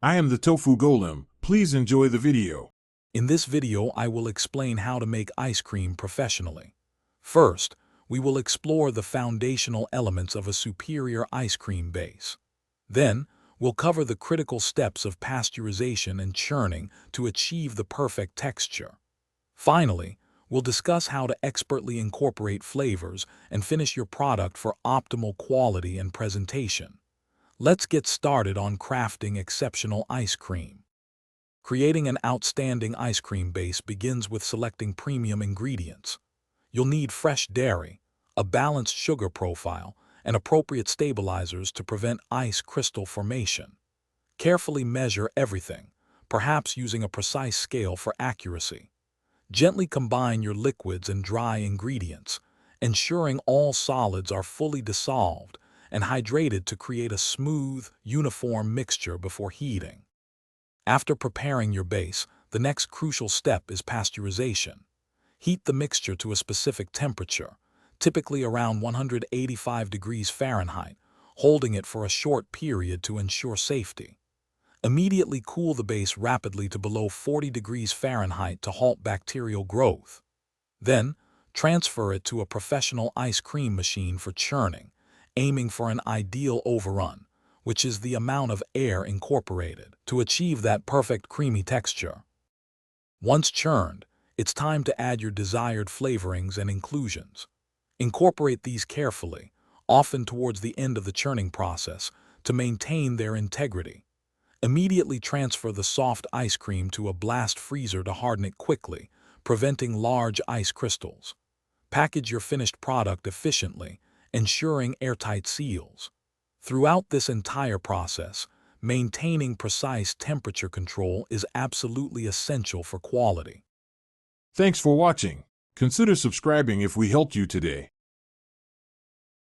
I am the Tofu Golem. Please enjoy the video. In this video, I will explain how to make ice cream professionally. First, we will explore the foundational elements of a superior ice cream base. Then, we'll cover the critical steps of pasteurization and churning to achieve the perfect texture. Finally, we'll discuss how to expertly incorporate flavors and finish your product for optimal quality and presentation. Let's get started on crafting exceptional ice cream. Creating an outstanding ice cream base begins with selecting premium ingredients. You'll need fresh dairy, a balanced sugar profile, and appropriate stabilizers to prevent ice crystal formation. Carefully measure everything, perhaps using a precise scale for accuracy. Gently combine your liquids and dry ingredients, ensuring all solids are fully dissolved and hydrated to create a smooth, uniform mixture before heating. After preparing your base, the next crucial step is pasteurization. Heat the mixture to a specific temperature, typically around 185 degrees Fahrenheit, holding it for a short period to ensure safety. Immediately cool the base rapidly to below 40 degrees Fahrenheit to halt bacterial growth. Then, transfer it to a professional ice cream machine for churning, aiming for an ideal overrun, which is the amount of air incorporated to achieve that perfect creamy texture. Once churned, it's time to add your desired flavorings and inclusions. Incorporate these carefully, often towards the end of the churning process, to maintain their integrity. Immediately transfer the soft ice cream to a blast freezer to harden it quickly, preventing large ice crystals. Package your finished product efficiently, ensuring airtight seals. Throughout this entire process, maintaining precise temperature control is absolutely essential for quality. Thanks for watching. Consider subscribing if we helped you today.